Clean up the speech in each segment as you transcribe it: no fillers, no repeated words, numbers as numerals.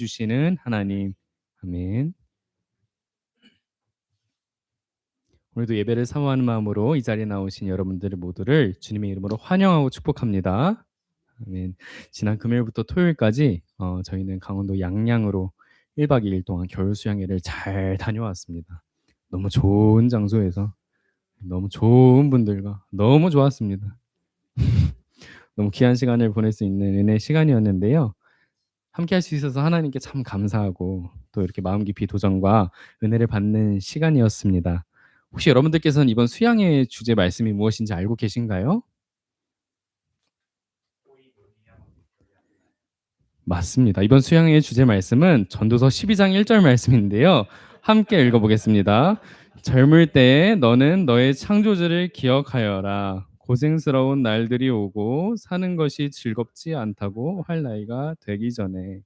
주시는 하나님. 아멘. 오늘도 예배를 사모하는 마음으로 이 자리에 나오신 여러분들 모두를 주님의 이름으로 환영하고 축복합니다. 아멘. 지난 금요일부터 토요일까지 저희는 강원도 양양으로 1박 2일 동안 겨울 수양회를 잘 다녀왔습니다. 너무 좋은 장소에서 너무 좋은 분들과 너무 좋았습니다. 너무 귀한 시간을 보낼 수 있는 은혜 시간이었는데요. 함께 할 수 있어서 하나님께 참 감사하고 또 이렇게 마음 깊이 도전과 은혜를 받는 시간이었습니다. 혹시 여러분들께서는 이번 수양의 주제 말씀이 무엇인지 알고 계신가요? 맞습니다. 이번 수양의 주제 말씀은 전도서 12장 1절 말씀인데요. 함께 읽어보겠습니다. 젊을 때에 너는 너의 창조주를 기억하여라. 고생스러운 날들이 오고 사는 것이 즐겁지 않다고 할 나이가 되기 전에.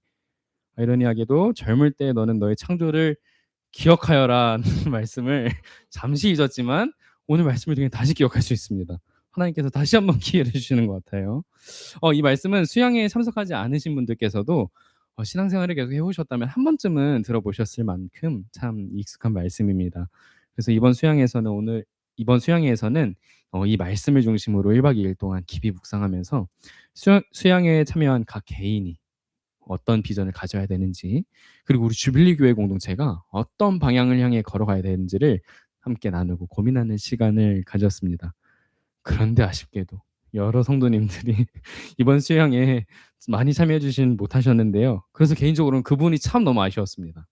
아이러니하게도 젊을 때 너는 너의 창조를 기억하여라는 말씀을 잠시 잊었지만 오늘 말씀을 통해 다시 기억할 수 있습니다. 하나님께서 다시 한번 기회를 주시는 것 같아요. 이 말씀은 수양회에 참석하지 않으신 분들께서도 신앙생활을 계속 해오셨다면 한 번쯤은 들어보셨을 만큼 참 익숙한 말씀입니다. 그래서 이번 수양회에서는 이 말씀을 중심으로 1박 2일 동안 깊이 묵상하면서 수양회에 참여한 각 개인이 어떤 비전을 가져야 되는지, 그리고 우리 주빌리 교회 공동체가 어떤 방향을 향해 걸어가야 되는지를 함께 나누고 고민하는 시간을 가졌습니다. 그런데 아쉽게도 여러 성도님들이 이번 수양에 많이 참여해 주진 못하셨는데요. 그래서 개인적으로는 그 부분이 참 너무 아쉬웠습니다.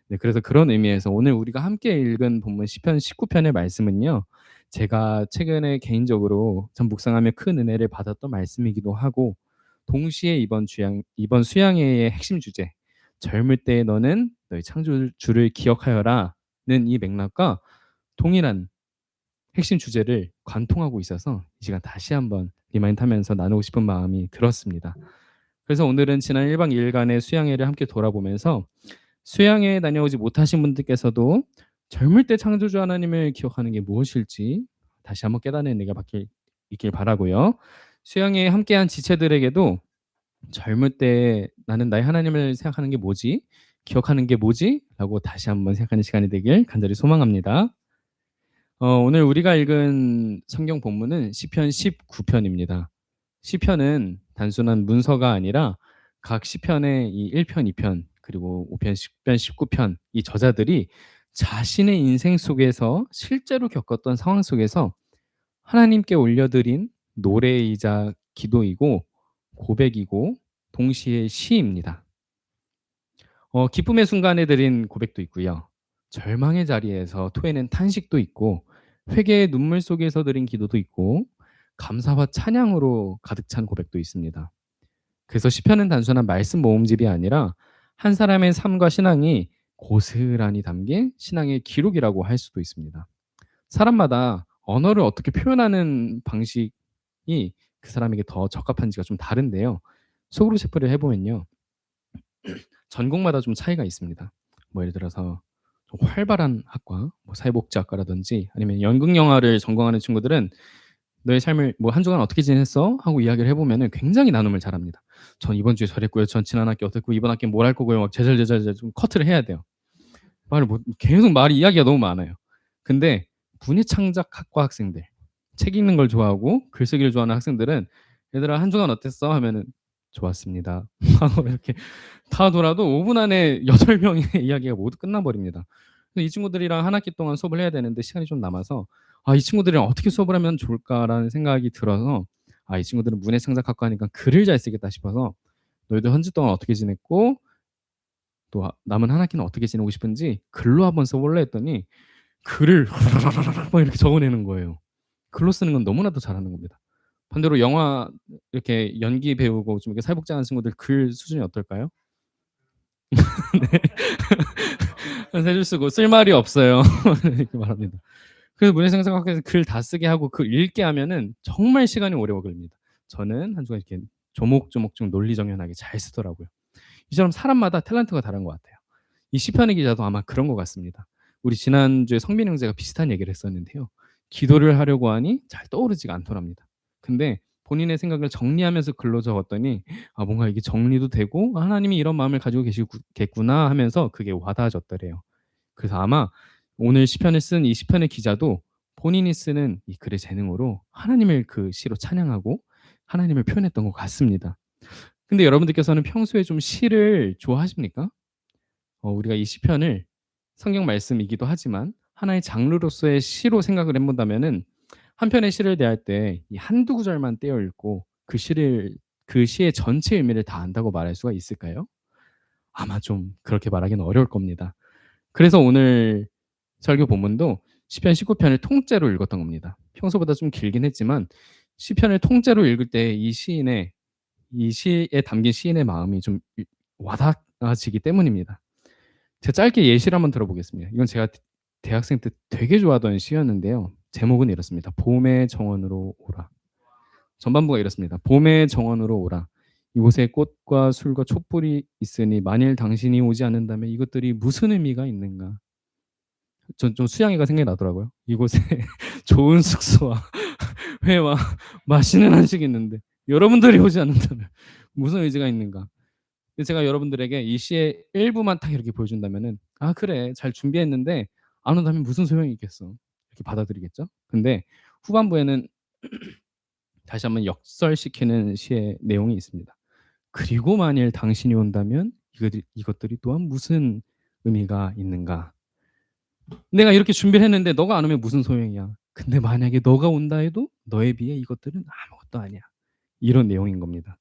네, 그래서 그런 의미에서 오늘 우리가 함께 읽은 본문 시편 19편의 말씀은요. 제가 최근에 개인적으로 참 묵상하며 큰 은혜를 받았던 말씀이기도 하고, 동시에 이번 수양회의 핵심 주제, 젊을 때에 너는 너의 창조주를 기억하여라는 이 맥락과 동일한 핵심 주제를 관통하고 있어서 이 시간 다시 한번 리마인드하면서 나누고 싶은 마음이 들었습니다. 그래서 오늘은 지난 1박 2일간의 수양회를 함께 돌아보면서 수양회에 다녀오지 못하신 분들께서도 젊을 때 창조주 하나님을 기억하는 게 무엇일지 다시 한번 깨닫는 은혜가 있길 바라고요. 수양회에 함께한 지체들에게도 젊을 때 나는 나의 하나님을 생각하는 게 뭐지? 기억하는 게 뭐지? 라고 다시 한번 생각하는 시간이 되길 간절히 소망합니다. 오늘 우리가 읽은 성경 본문은 시편 19편입니다. 시편은 단순한 문서가 아니라 각 시편의 이 1편, 2편, 그리고 5편, 10편, 19편 이 저자들이 자신의 인생 속에서 실제로 겪었던 상황 속에서 하나님께 올려드린 노래이자 기도이고 고백이고 동시에 시입니다. 기쁨의 순간에 드린 고백도 있고요. 절망의 자리에서 토해낸 탄식도 있고 회개의 눈물 속에서 드린 기도도 있고 감사와 찬양으로 가득 찬 고백도 있습니다. 그래서 시편은 단순한 말씀 모음집이 아니라 한 사람의 삶과 신앙이 고스란히 담긴 신앙의 기록이라고 할 수도 있습니다. 사람마다 언어를 어떻게 표현하는 방식이 그 사람에게 더 적합한지가 좀 다른데요. 속으로 체크를 해보면요. 전공마다 좀 차이가 있습니다. 뭐 예를 들어서 좀 활발한 학과, 뭐 사회복지학과라든지 아니면 연극영화를 전공하는 친구들은 너의 삶을 뭐 한 주간 어떻게 지냈어? 하고 이야기를 해보면은 굉장히 나눔을 잘합니다. 전 이번 주에 저랬고요. 전 지난 학기 어땠고 이번 학기는 뭘 할 거고요. 막 제절제절 좀 커트를 해야 돼요. 계속 말이 이야기가 너무 많아요. 근데 문예창작학과 학생들, 책 읽는 걸 좋아하고 글쓰기를 좋아하는 학생들은 얘들아 한 주간 어땠어? 하면은 좋았습니다. 하고 이렇게 다 돌아도 5분 안에 8명의 이야기가 모두 끝나버립니다. 이 친구들이랑 한 학기 동안 수업을 해야 되는데 시간이 좀 남아서 이 친구들이랑 어떻게 수업을 하면 좋을까라는 생각이 들어서 이 친구들은 문예창작학과 하니까 글을 잘 쓰겠다 싶어서 너희들 한 주 동안 어떻게 지냈고 또 남은 한 학기는 어떻게 지내고 싶은지 글로 한번 써볼래 했더니 글을 막 이렇게 적어내는 거예요. 글로 쓰는 건 너무나도 잘하는 겁니다. 반대로 영화 이렇게 연기 배우고 좀 이렇게 사회복지하는 친구들 글 수준이 어떨까요? 네. 세 줄 쓰고 쓸 말이 없어요. 이렇게 말합니다. 그래서 문예창작학과에서 글 다 쓰게 하고 글 읽게 하면은 정말 시간이 오래 걸립니다. 저는 한 주간 이렇게 조목조목 좀 논리정연하게 잘 쓰더라고요. 이처럼 사람마다 탤런트가 다른 것 같아요. 이 시편의 기자도 아마 그런 것 같습니다. 우리 지난주에 성빈 형제가 비슷한 얘기를 했었는데요. 기도를 하려고 하니 잘 떠오르지가 않더랍니다. 근데 본인의 생각을 정리하면서 글로 적었더니 뭔가 이게 정리도 되고 '하나님이 이런 마음을 가지고 계시겠구나.' 하면서 그게 와닿아졌더래요. 그래서 아마 오늘 시편을 쓴 이 시편의 기자도 본인이 쓰는 이 글의 재능으로 하나님을 그 시로 찬양하고 하나님을 표현했던 것 같습니다. 근데 여러분들께서는 평소에 좀 시를 좋아하십니까? 우리가 이 시편을 성경 말씀이기도 하지만 하나의 장르로서의 시로 생각을 해 본다면은 한 편의 시를 대할 때 이 한두 구절만 떼어 읽고 그 시의 전체 의미를 다 안다고 말할 수가 있을까요? 아마 좀 그렇게 말하기는 어려울 겁니다. 그래서 오늘 설교 본문도 시편 19편을 통째로 읽었던 겁니다. 평소보다 좀 길긴 했지만 시편을 통째로 읽을 때 이 시에 담긴 시인의 마음이 좀 와닿아지기 때문입니다. 제가 짧게 예시를 한번 들어보겠습니다. 이건 제가 대학생 때 되게 좋아하던 시였는데요. 제목은 이렇습니다. 봄의 정원으로 오라. 전반부가 이렇습니다. 봄의 정원으로 오라. 이곳에 꽃과 술과 촛불이 있으니 만일 당신이 오지 않는다면 이것들이 무슨 의미가 있는가? 전 좀 수양이가 생각이 나더라고요. 이곳에 좋은 숙소와 회와 맛있는 한식이 있는데 여러분들이 오지 않는다면 무슨 의지가 있는가? 제가 여러분들에게 이 시의 일부만 딱 이렇게 보여준다면은 '아 그래. 잘 준비했는데 안 온다면 무슨 소용이 있겠어.' 이렇게 받아들이겠죠? 근데 후반부에는 다시 한번 역설시키는 시의 내용이 있습니다. "그리고 만일 당신이 온다면 이것들이 또한 무슨 의미가 있는가?" "내가 이렇게 준비를 했는데 너가 안 오면 무슨 소용이야. 근데 만약에 너가 온다 해도 너에 비해 이것들은 아무것도 아니야." 이런 내용인 겁니다.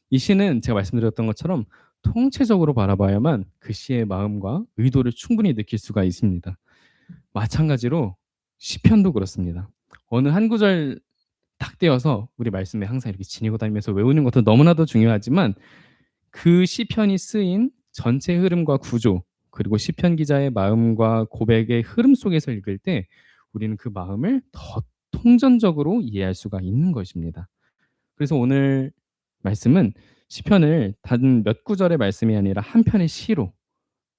이 시는 제가 말씀드렸던 것처럼 통체적으로 바라봐야만 그 시의 마음과 의도를 충분히 느낄 수가 있습니다. 마찬가지로 시편도 그렇습니다. 어느 한 구절 딱 떼어서 우리 말씀에 항상 이렇게 지니고 다니면서 외우는 것도 너무나도 중요하지만 그 시편이 쓰인 전체 흐름과 구조 그리고 시편 기자의 마음과 고백의 흐름 속에서 읽을 때 우리는 그 마음을 더 통전적으로 이해할 수가 있는 것입니다. 그래서 오늘 말씀은 시편을 단 몇 구절의 말씀이 아니라 한 편의 시로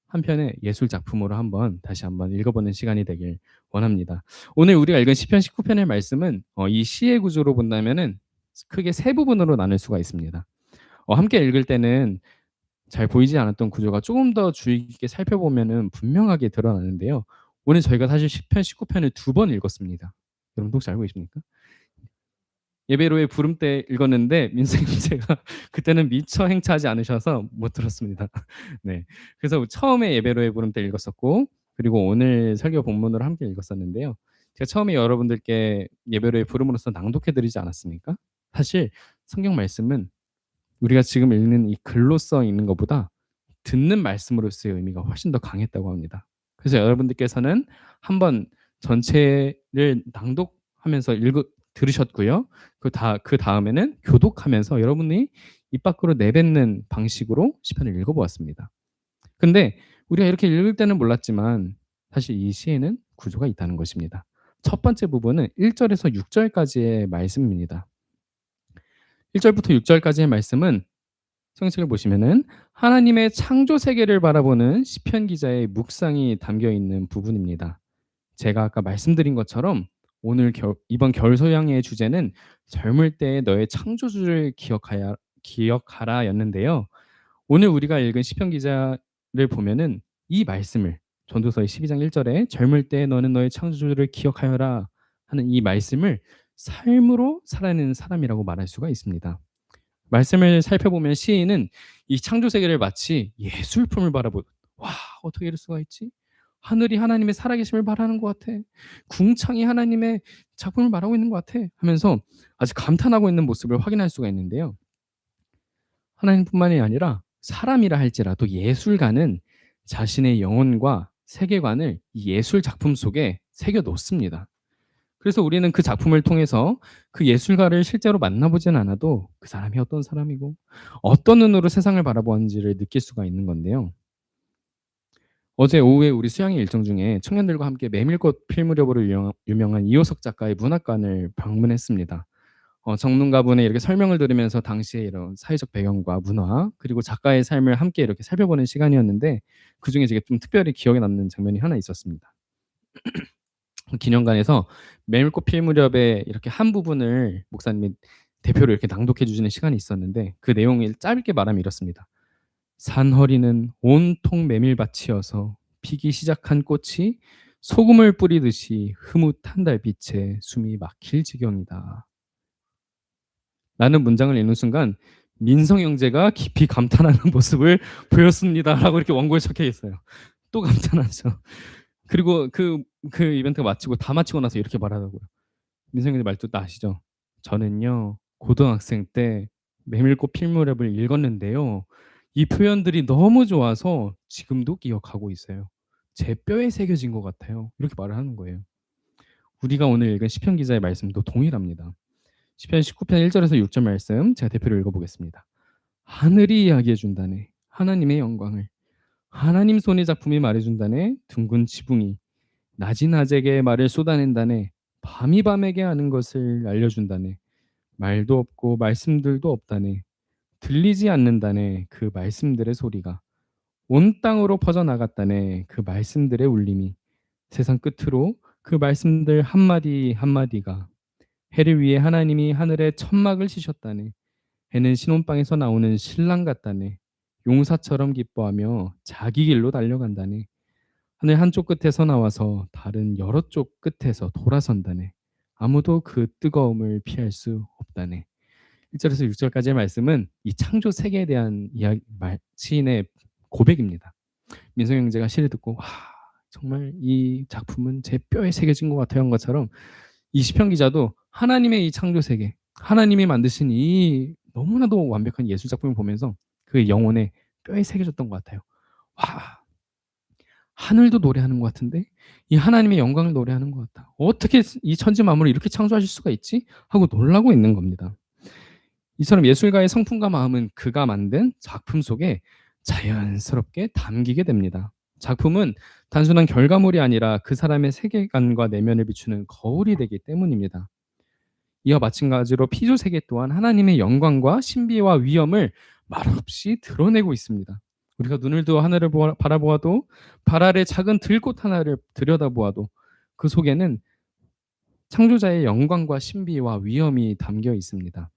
한 편의 예술 작품으로 다시 한번 읽어보는 시간이 되길 원합니다. 오늘 우리가 읽은 시편 19편의 말씀은 이 시의 구조로 본다면은 크게 세 부분으로 나눌 수가 있습니다. 함께 읽을 때는 잘 보이지 않았던 구조가 조금 더 주의 깊게 살펴보면은 분명하게 드러나는데요. 오늘 저희가 사실 시편 19편을 두 번 읽었습니다. 여러분 혹시 알고 계십니까? 예배로의 부름 때 읽었는데 민수님 제가 그때는 미처 행차하지 않으셔서 못 들었습니다. 네. 그래서 처음에 예배로의 부름 때 읽었었고 그리고 오늘 설교 본문으로 함께 읽었었는데요. 제가 처음에 여러분들께 예배로의 부름으로서 낭독해 드리지 않았습니까? 사실 성경 말씀은 우리가 지금 읽는 이 글로 써 있는 것보다 듣는 말씀으로서의 의미가 훨씬 더 강했다고 합니다. 그래서 여러분들께서는 한번 전체를 낭독하면서 들으셨고요. 그다음에는 교독하면서 여러분이 입 밖으로 내뱉는 방식으로 시편을 읽어 보았습니다. 근데 우리가 이렇게 읽을 때는 몰랐지만 사실 이 시에는 구조가 있다는 것입니다. 첫 번째 부분은 1 절에서 6 절까지의 말씀입니다. 1 절부터 6 절까지의 말씀은 성경책을 보시면은 하나님의 창조 세계를 바라보는 시편 기자의 묵상이 담겨 있는 부분입니다. 제가 아까 말씀드린 것처럼 이번 겨울 소양의 주제는 젊을 때의 너의 창조주를 기억하라였는데요. 오늘 우리가 읽은 시편 기자를 보면은 이 말씀을 전도서의 12장 1절에 젊을 때 너는 너의 창조주를 기억하여라 하는 이 말씀을 삶으로 살아내는 사람이라고 말할 수가 있습니다. 말씀을 살펴보면 시인은 이 창조 세계를 마치 예술품을 바라보듯 '와 어떻게 이럴 수가 있지? 하늘이 하나님의 살아계심을 말하는 것 같아. 궁창이 하나님의 작품을 말하고 있는 것 같아.' 하면서 아주 감탄하고 있는 모습을 확인할 수가 있는데요. 하나님뿐만이 아니라 사람이라 할지라도 예술가는 자신의 영혼과 세계관을 이 예술 작품 속에 새겨 놓습니다. 그래서 우리는 그 작품을 통해서 그 예술가를 실제로 만나보진 않아도 그 사람이 어떤 사람이고 어떤 눈으로 세상을 바라보았는지를 느낄 수가 있는 건데요. 어제 오후에 우리 수양의 일정 중에 청년들과 함께 메밀꽃 필 무렵으로 유명한 이호석 작가의 문학관을 방문했습니다. 전문가분의 이렇게 설명을 들으면서 당시의 이런 사회적 배경과 문화 그리고 작가의 삶을 함께 이렇게 살펴보는 시간이었는데 그중에 제가 좀 특별히 기억에 남는 장면이 하나 있었습니다. 기념관에서 메밀꽃 필 무렵에 이렇게 한 부분을 목사님이 대표로 이렇게 낭독해 주시는 시간이 있었는데 그 내용을 짧게 말하면 이렇습니다. 산허리는 온통 메밀밭이어서 피기 시작한 꽃이 소금을 뿌리듯이 흐뭇한 달빛에 숨이 막힐 지경이다. 라는 문장을 읽는 순간 민성 형제가 깊이 감탄하는 모습을 보였습니다라고 이렇게 원고에 적혀 있어요. 또 감탄하죠. 그리고 그 이벤트가 마치고 다 마치고 나서 이렇게 말하더라고요. 민성 형제 말투 다 아시죠? 저는요 고등학생 때 메밀꽃 필무렵을 읽었는데요. 이 표현들이 너무 좋아서 지금도 기억하고 있어요. 제 뼈에 새겨진 것 같아요. 이렇게 말을 하는 거예요. 우리가 오늘 읽은 시편 기자의 말씀도 동일합니다. 시편 19편 1절에서 6절 말씀 제가 대표로 읽어보겠습니다. 하늘이 이야기해 준다네. 하나님의 영광을. 하나님 손의 작품이 말해준다네. 둥근 지붕이. 낮이 낮에게 말을 쏟아낸다네. 밤이 밤에게 아는 것을 알려준다네. 말도 없고 말씀들도 없다네. 들리지 않는다네. 그 말씀들의 소리가. 온 땅으로 퍼져나갔다네. 그 말씀들의 울림이. 세상 끝으로 그 말씀들 한마디 한마디가. 해를 위해 하나님이 하늘에 천막을 치셨다네. 해는 신혼방에서 나오는 신랑 같다네. 용사처럼 기뻐하며 자기 길로 달려간다네. 하늘 한쪽 끝에서 나와서 다른 여러 쪽 끝에서 돌아선다네. 아무도 그 뜨거움을 피할 수 없다네. 1절에서 6절까지의 말씀은 이 창조 세계에 대한 시인의 고백입니다. 민성 형제가 시를 듣고 와, 정말 이 작품은 제 뼈에 새겨진 것 같아요 한 것처럼 이 시편 기자도 하나님의 이 창조 세계, 하나님이 만드신 이 너무나도 완벽한 예술 작품을 보면서 그 영혼에 뼈에 새겨졌던 것 같아요. 와, 하늘도 노래하는 것 같은데 이 하나님의 영광을 노래하는 것 같다. 어떻게 이 천지 만물을 이렇게 창조하실 수가 있지? 하고 놀라고 있는 겁니다. 이처럼 예술가의 성품과 마음은 그가 만든 작품 속에 자연스럽게 담기게 됩니다. 작품은 단순한 결과물이 아니라 그 사람의 세계관과 내면을 비추는 거울이 되기 때문입니다. 이와 마찬가지로 피조 세계 또한 하나님의 영광과 신비와 위엄을 말없이 드러내고 있습니다. 우리가 눈을 두어 하늘을 바라보아도 발 아래 작은 들꽃 하나를 들여다보아도 그 속에는 창조자의 영광과 신비와 위엄이 담겨 있습니다.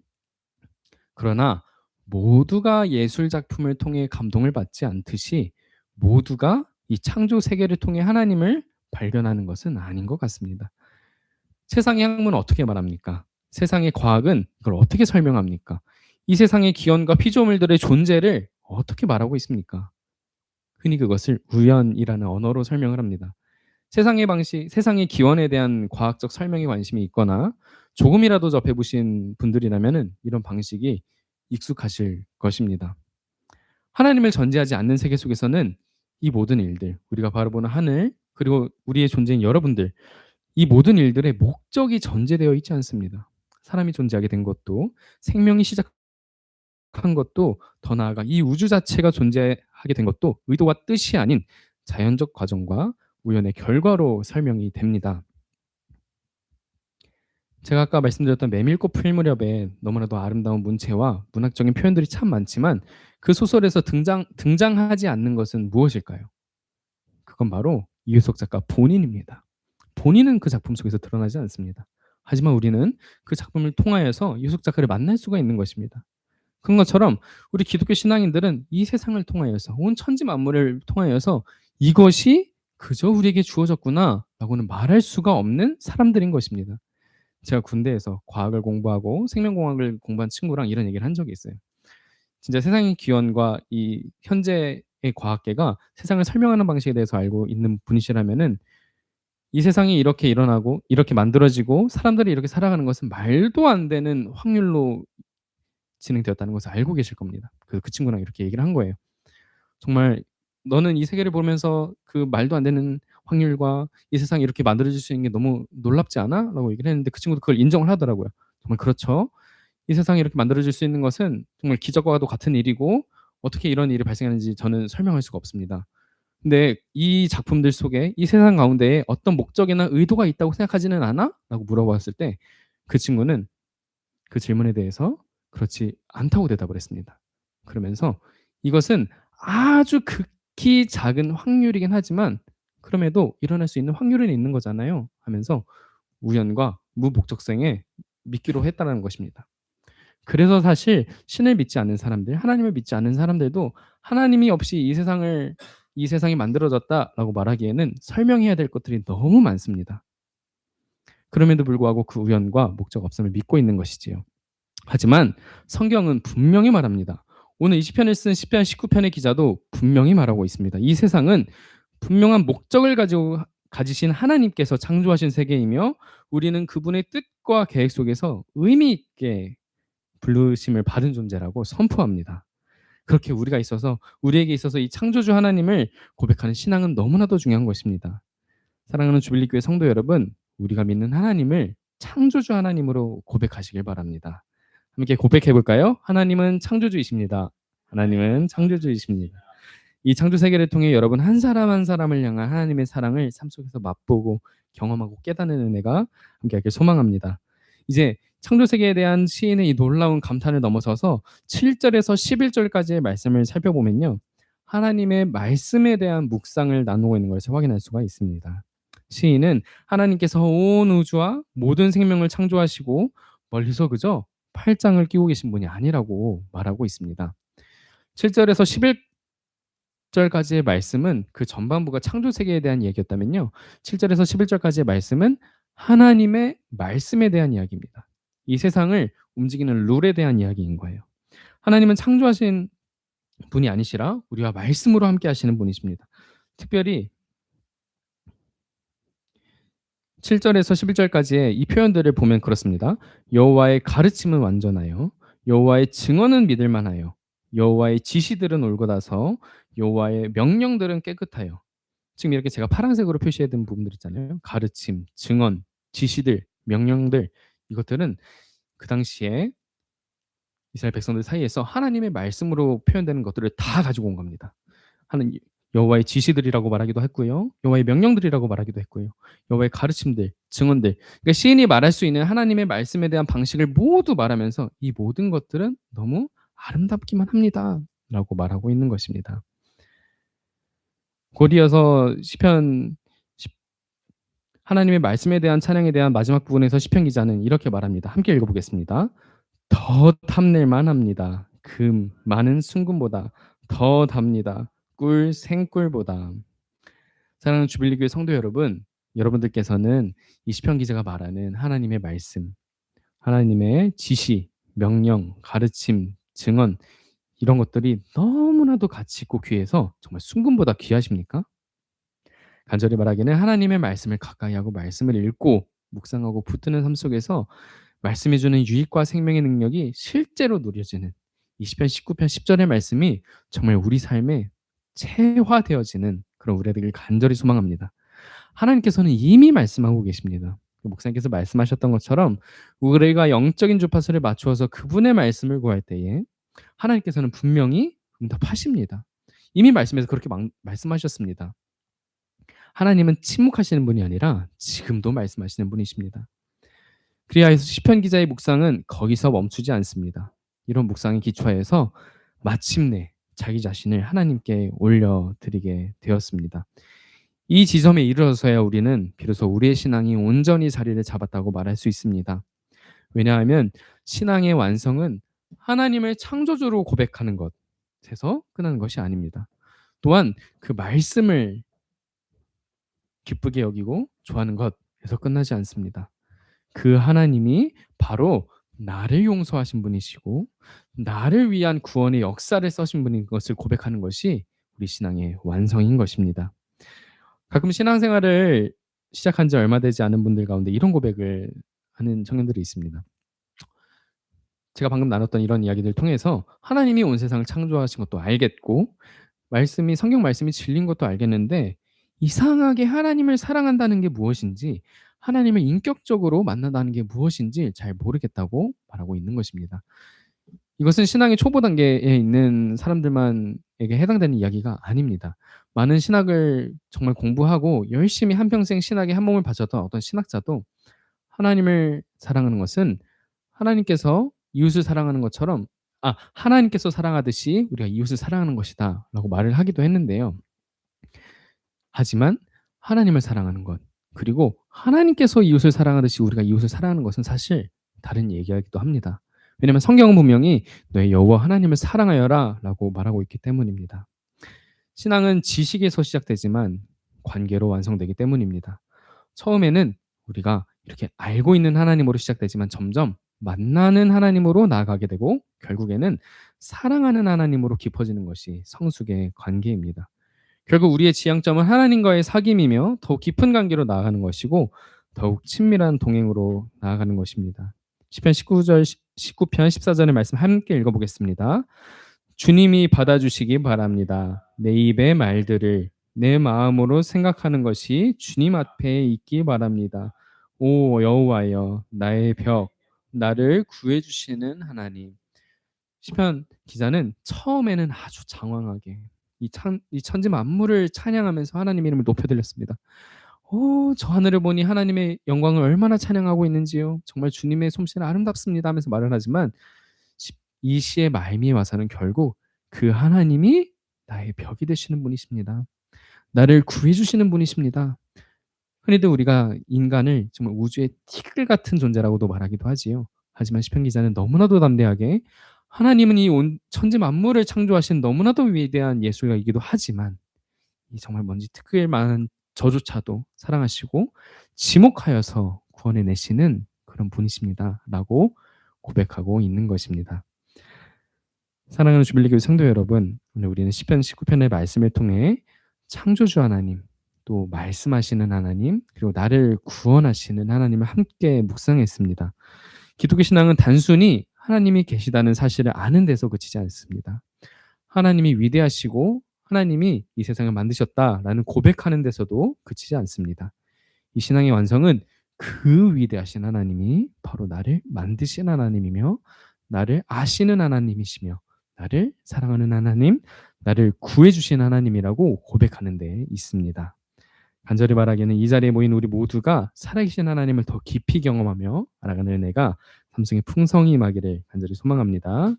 그러나 모두가 예술 작품을 통해 감동을 받지 않듯이 모두가 이 창조 세계를 통해 하나님을 발견하는 것은 아닌 것 같습니다. 세상의 학문은 어떻게 말합니까? 세상의 과학은 이걸 어떻게 설명합니까? 이 세상의 기원과 피조물들의 존재를 어떻게 말하고 있습니까? 흔히 그것을 우연이라는 언어로 설명을 합니다. 세상의 기원에 대한 과학적 설명에 관심이 있거나 조금이라도 접해보신 분들이라면 이런 방식이 익숙하실 것입니다. 하나님을 전제하지 않는 세계 속에서는 이 모든 일들, 우리가 바라보는 하늘, 그리고 우리의 존재인 여러분들, 이 모든 일들의 목적이 전제되어 있지 않습니다. 사람이 존재하게 된 것도, 생명이 시작한 것도, 더 나아가 이 우주 자체가 존재하게 된 것도 의도와 뜻이 아닌 자연적 과정과 우연의 결과로 설명이 됩니다. 제가 아까 말씀드렸던 메밀꽃 필 무렵에 너무나도 아름다운 문체와 문학적인 표현들이 참 많지만 그 소설에서 등장하지 않는 것은 무엇일까요? 그건 바로 이유석 작가 본인입니다. 본인은 그 작품 속에서 드러나지 않습니다. 하지만 우리는 그 작품을 통하여서 이유석 작가를 만날 수가 있는 것입니다. 그런 것처럼 우리 기독교 신앙인들은 이 세상을 통하여서 온 천지 만물을 통하여서 이것이 그저 우리에게 주어졌구나라고는 말할 수가 없는 사람들인 것입니다. 제가 군대에서 과학을 공부하고 생명공학을 공부한 친구랑 이런 얘기를 한 적이 있어요. 진짜 세상의 기원과 이 현재의 과학계가 세상을 설명하는 방식에 대해서 알고 있는 분이시라면은 이 세상이 이렇게 일어나고 이렇게 만들어지고 사람들이 이렇게 살아가는 것은 말도 안 되는 확률로 진행되었다는 것을 알고 계실 겁니다. 그 친구랑 이렇게 얘기를 한 거예요. 정말 "너는 이 세계를 보면서 그 말도 안 되는 확률과 이 세상이 이렇게 만들어질 수 있는 게 너무 놀랍지 않아?" 라고 얘기를 했는데 그 친구도 그걸 인정을 하더라고요. 정말 그렇죠. 이 세상이 이렇게 만들어질 수 있는 것은 정말 기적과도 같은 일이고 어떻게 이런 일이 발생하는지 저는 설명할 수가 없습니다. 근데 "이 작품들 속에 이 세상 가운데에 어떤 목적이나 의도가 있다고 생각하지는 않아?" 라고 물어봤을 때 그 친구는 그 질문에 대해서 "그렇지 않다."고 대답을 했습니다. 그러면서 "이것은 아주 극히 작은 확률이긴 하지만 그럼에도 일어날 수 있는 확률은 있는 거잖아요." 하면서 우연과 무목적성에 믿기로 했다는 것입니다. 그래서 사실 신을 믿지 않는 사람들, 하나님을 믿지 않는 사람들도 하나님이 없이 이 세상이 만들어졌다라고 말하기에는 설명해야 될 것들이 너무 많습니다. 그럼에도 불구하고 그 우연과 목적 없음을 믿고 있는 것이지요. 하지만 성경은 분명히 말합니다. 오늘 이 시편을 쓴 시편 19편의 기자도 분명히 말하고 있습니다. 이 세상은 분명한 목적을 가지신 하나님께서 창조하신 세계이며 우리는 그분의 뜻과 계획 속에서 의미 있게 부르심을 받은 존재라고 선포합니다. 그렇게 우리에게 있어서 이 창조주 하나님을 고백하는 신앙은 너무나도 중요한 것입니다. 사랑하는 주빌리교회 성도 여러분, 우리가 믿는 하나님을 창조주 하나님으로 고백하시길 바랍니다. 함께 고백해 볼까요? 하나님은 창조주이십니다. 하나님은 창조주이십니다. 이 창조 세계를 통해 여러분 한 사람 한 사람을 향한 하나님의 사랑을 삶 속에서 맛보고 경험하고 깨닫는 은혜가 함께하길 소망합니다. 이제 창조 세계에 대한 시인의 이 놀라운 감탄을 넘어서서 7절에서 11절까지의 말씀을 살펴보면요. 하나님의 말씀에 대한 묵상을 나누고 있는 것을 확인할 수가 있습니다. 시인은 하나님께서 온 우주와 모든 생명을 창조하시고 멀리서 그저 팔짱을 끼고 계신 분이 아니라고 말하고 있습니다. 7절에서 11절까지의 말씀은 그 전반부가 창조 세계에 대한 얘기였다면요. 7절에서 11절까지의 말씀은 하나님의 말씀에 대한 이야기입니다. 이 세상을 움직이는 룰에 대한 이야기인 거예요. 하나님은 창조하신 분이 아니시라 우리와 말씀으로 함께 하시는 분이십니다. 특별히 7절에서 11절까지의 이 표현들을 보면 그렇습니다. 여호와의 가르침은 완전하여 여호와의 증언은 믿을 만하여 여호와의 지시들은 올곧아서 여호와의 명령들은 깨끗하여. 지금 이렇게 제가 파란색으로 표시해 둔 부분들 있잖아요. 가르침, 증언, 지시들, 명령들, 이것들은 그 당시에 이스라엘 백성들 사이에서 하나님의 말씀으로 표현되는 것들을 다 가지고 온 겁니다. 여호와의 지시들이라고 말하기도 했고요. 여호와의 명령들이라고 말하기도 했고요. 여호와의 가르침들, 증언들. 그러니까 시인이 말할 수 있는 하나님의 말씀에 대한 방식을 모두 말하면서 이 모든 것들은 너무 아름답기만 합니다라고 말하고 있는 것입니다. 곧 이어서 하나님의 말씀에 대한 찬양에 대한 마지막 부분에서 시편 기자는 이렇게 말합니다. 함께 읽어보겠습니다. 더 탐낼 만합니다. 금 많은 순금보다 더 답니다. 꿀 생꿀보다. 사랑하는 주빌리교회 성도 여러분, 여러분들께서는 이 시편 기자가 말하는 하나님의 말씀, 하나님의 지시, 명령, 가르침, 증언, 이런 것들이 너무나도 가치 있고 귀해서 정말 순금보다 귀하십니까? 간절히 말하기는 하나님의 말씀을 가까이 하고 말씀을 읽고 묵상하고 붙드는 삶 속에서 말씀이 주는 유익과 생명의 능력이 실제로 누려지는 이 시편 19편 10절의 말씀이 정말 우리 삶에 체화되어지는 그런 우리가 되길 간절히 소망합니다. 하나님께서는 이미 말씀하고 계십니다. 목사님께서 말씀하셨던 것처럼 우리가 영적인 주파수를 맞추어서 그분의 말씀을 구할 때에 하나님께서는 분명히 응답하십니다. 이미 말씀에서 그렇게 말씀하셨습니다. 하나님은 침묵하시는 분이 아니라 지금도 말씀하시는 분이십니다. 그리하여서 시편 기자의 묵상은 거기서 멈추지 않습니다. 이런 묵상에 기초하여서 마침내 자기 자신을 하나님께 올려드리게 되었습니다. 이 지점에 이르러서야 우리는 비로소 우리의 신앙이 온전히 자리를 잡았다고 말할 수 있습니다. 왜냐하면 신앙의 완성은 하나님을 창조주로 고백하는 것에서 끝나는 것이 아닙니다. 또한 그 말씀을 기쁘게 여기고 좋아하는 것에서 끝나지 않습니다. 그 하나님이 바로 나를 용서하신 분이시고 나를 위한 구원의 역사를 써신 분인 것을 고백하는 것이 우리 신앙의 완성인 것입니다. 가끔 신앙생활을 시작한 지 얼마 되지 않은 분들 가운데 이런 고백을 하는 청년들이 있습니다. 제가 방금 나눴던 이런 이야기들을 통해서 하나님이 온 세상을 창조하신 것도 알겠고 성경 말씀이 진리인 것도 알겠는데 이상하게 하나님을 사랑한다는 게 무엇인지 하나님을 인격적으로 만난다는 게 무엇인지 잘 모르겠다고 말하고 있는 것입니다. 이것은 신앙의 초보 단계에 있는 사람들만에게 해당되는 이야기가 아닙니다. 많은 신학을 정말 공부하고 열심히 한평생 신학에 한 몸을 바쳤던 어떤 신학자도 하나님을 사랑하는 것은 하나님께서 이웃을 사랑하는 것처럼 하나님께서 사랑하듯이 우리가 이웃을 사랑하는 것이다 라고 말을 하기도 했는데요. 하지만 하나님을 사랑하는 것 그리고 하나님께서 이웃을 사랑하듯이 우리가 이웃을 사랑하는 것은 사실 다른 얘기이기도 합니다. 왜냐하면 성경은 분명히 너의 여호와 하나님을 사랑하여라 라고 말하고 있기 때문입니다. 신앙은 지식에서 시작되지만 관계로 완성되기 때문입니다. 처음에는 우리가 이렇게 알고 있는 하나님으로 시작되지만 점점 만나는 하나님으로 나아가게 되고 결국에는 사랑하는 하나님으로 깊어지는 것이 성숙의 관계입니다. 결국 우리의 지향점은 하나님과의 사귐이며 더욱 깊은 관계로 나아가는 것이고 더욱 친밀한 동행으로 나아가는 것입니다. 시편 19편 14절의 말씀 함께 읽어보겠습니다. 주님이 받아주시기 바랍니다. 내 입의 말들을 내 마음으로 생각하는 것이 주님 앞에 있기 바랍니다. 오 여호와여 나의 벽 나를 구해 주시는 하나님. 시편 기자는 처음에는 아주 장황하게 이 천지 만물을 찬양하면서 하나님 이름을 높여드렸습니다. 저 하늘을 보니 하나님의 영광을 얼마나 찬양하고 있는지요. 정말 주님의 솜씨는 아름답습니다 하면서 말을 하지만 이 시의 말미에 와서는 결국 그 하나님이 나의 벽이 되시는 분이십니다. 나를 구해주시는 분이십니다. 흔히들 우리가 인간을 정말 우주의 티끌 같은 존재라고도 말하기도 하지요. 하지만 시편 기자는 너무나도 담대하게 하나님은 이 온 천지 만물을 창조하신 너무나도 위대한 예술가이기도 하지만 이 정말 먼지 티끌만한 저조차도 사랑하시고 지목하여서 구원해 내시는 그런 분이십니다라고 고백하고 있는 것입니다. 사랑하는 주빌리교회 성도 여러분, 오늘 우리는 시편 19편의 말씀을 통해 창조주 하나님, 또 말씀하시는 하나님, 그리고 나를 구원하시는 하나님을 함께 묵상했습니다. 기독교 신앙은 단순히 하나님이 계시다는 사실을 아는 데서 그치지 않습니다. 하나님이 위대하시고 하나님이 이 세상을 만드셨다라는 고백하는 데서도 그치지 않습니다. 이 신앙의 완성은 그 위대하신 하나님이 바로 나를 만드신 하나님이며 나를 아시는 하나님이시며 나를 사랑하는 하나님, 나를 구해주신 하나님이라고 고백하는 데 있습니다. 간절히 바라기는 이 자리에 모인 우리 모두가 살아계신 하나님을 더 깊이 경험하며 알아가는 은혜가 삼성의 풍성이 임하기를 간절히 소망합니다.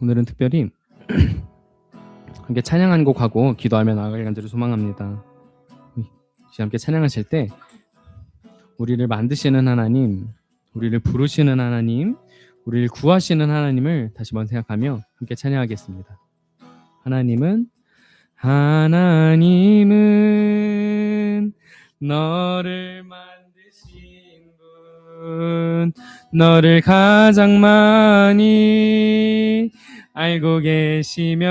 오늘은 특별히 함께 찬양 한 곡하고 기도하며 나아갈 간절히 소망합니다. 함께 찬양하실 때 우리를 만드시는 하나님, 우리를 부르시는 하나님, 우리를 구하시는 하나님을 다시 한번 생각하며 함께 찬양하겠습니다. 하나님은 너를 만드신 분, 너를 가장 많이 알고 계시며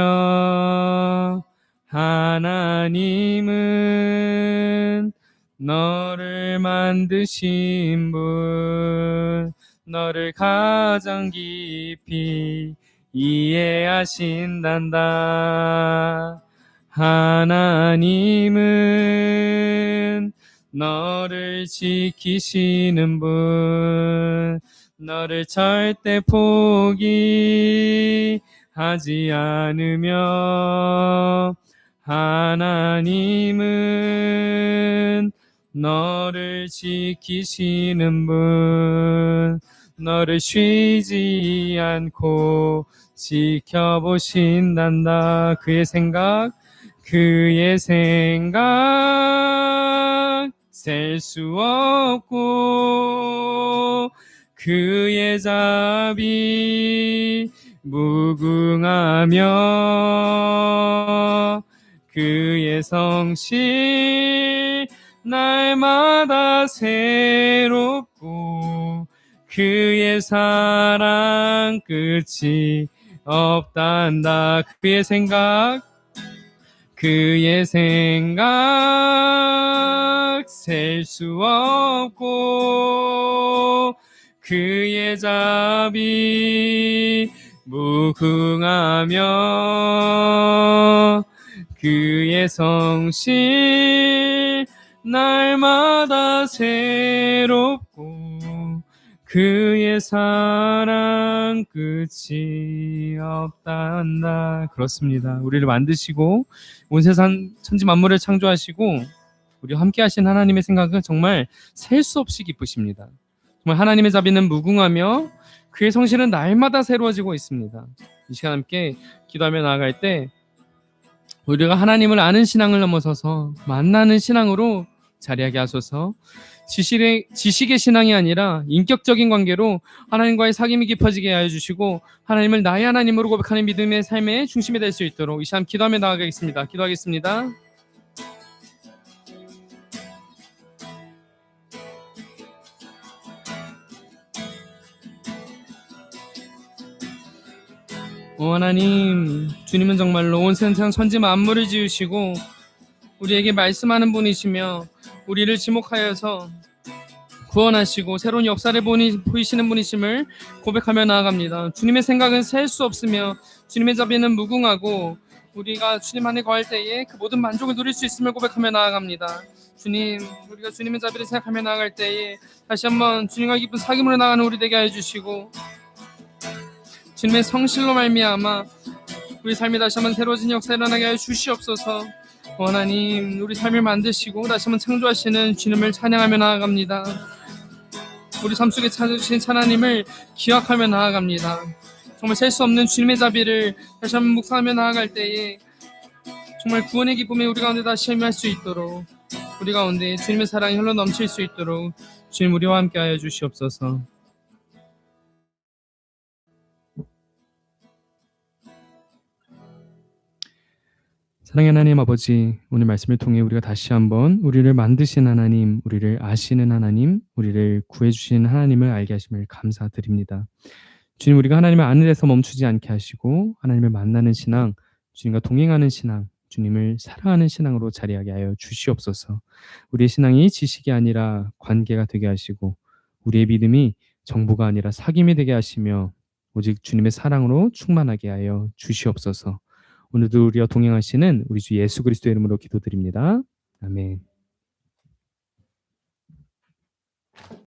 하나님은 너를 만드신 분, 너를 가장 깊이 이해하신단다. 하나님은 너를 지키시는 분, 너를 절대 포기하지 않으며 하나님은 너를 지키시는 분, 너를 쉬지 않고 지켜보신단다. 그의 생각 셀 수 없고 그의 자비 무궁하며 그의 성실 날마다 새롭고 그의 사랑 끝이 없단다. 그의 생각 셀 수 없고 그의 자비 무궁하며 그의 성실 날마다 새롭고 그의 사랑 끝이 없단다. 그렇습니다. 우리를 만드시고 온 세상 천지 만물을 창조하시고 우리와 함께 하신 하나님의 생각은 정말 셀 수 없이 기쁘십니다. 정말 하나님의 자비는 무궁하며 그의 성실은 날마다 새로워지고 있습니다. 이 시간 함께 기도하며 나아갈 때 우리가 하나님을 아는 신앙을 넘어서서 만나는 신앙으로 자리하게 하소서. 지식의 신앙이 아니라 인격적인 관계로 하나님과의 사귐이 깊어지게 하여 주시고 하나님을 나의 하나님으로 고백하는 믿음의 삶의 중심이 될 수 있도록 이 시간 기도하며 나아가겠습니다. 기도하겠습니다. 오 하나님, 주님은 정말로 온 세상 천지 만물을 지으시고 우리에게 말씀하는 분이시며 우리를 지목하여서 구원하시고 새로운 역사를 보이시는 분이심을 고백하며 나아갑니다. 주님의 생각은 셀 수 없으며 주님의 자비는 무궁하고 우리가 주님 안에 거할 때에 그 모든 만족을 누릴 수 있음을 고백하며 나아갑니다. 주님, 우리가 주님의 자비를 생각하며 나아갈 때에 다시 한번 주님과 깊은 사귐으로 나가는 우리 되게 하여 주시고 주님의 성실로 말미암아 우리 삶이 다시 한번 새로워진 역사 일어나게 하여 주시옵소서. 하나님, 우리 삶을 만드시고 다시 한번 창조하시는 주님을 찬양하며 나아갑니다. 우리 삶 속에 찾으신 하나님을 기억하며 나아갑니다. 정말 셀 수 없는 주님의 자비를 다시 한번 묵상하며 나아갈 때에 정말 구원의 기쁨에 우리 가운데 다시 임할 수 있도록 우리 가운데 주님의 사랑이 흘러 넘칠 수 있도록 주님 우리와 함께 하여 주시옵소서. 사랑의 하나님 아버지, 오늘 말씀을 통해 우리가 다시 한번 우리를 만드신 하나님, 우리를 아시는 하나님, 우리를 구해주신 하나님을 알게 하심을 감사드립니다. 주님, 우리가 하나님을 아는 데서 멈추지 않게 하시고 하나님을 만나는 신앙, 주님과 동행하는 신앙, 주님을 사랑하는 신앙으로 자리하게 하여 주시옵소서. 우리의 신앙이 지식이 아니라 관계가 되게 하시고 우리의 믿음이 정보가 아니라 사귐이 되게 하시며 오직 주님의 사랑으로 충만하게 하여 주시옵소서. 오늘도 우리와 동행하시는 우리 주 예수 그리스도의 이름으로 기도드립니다. 아멘.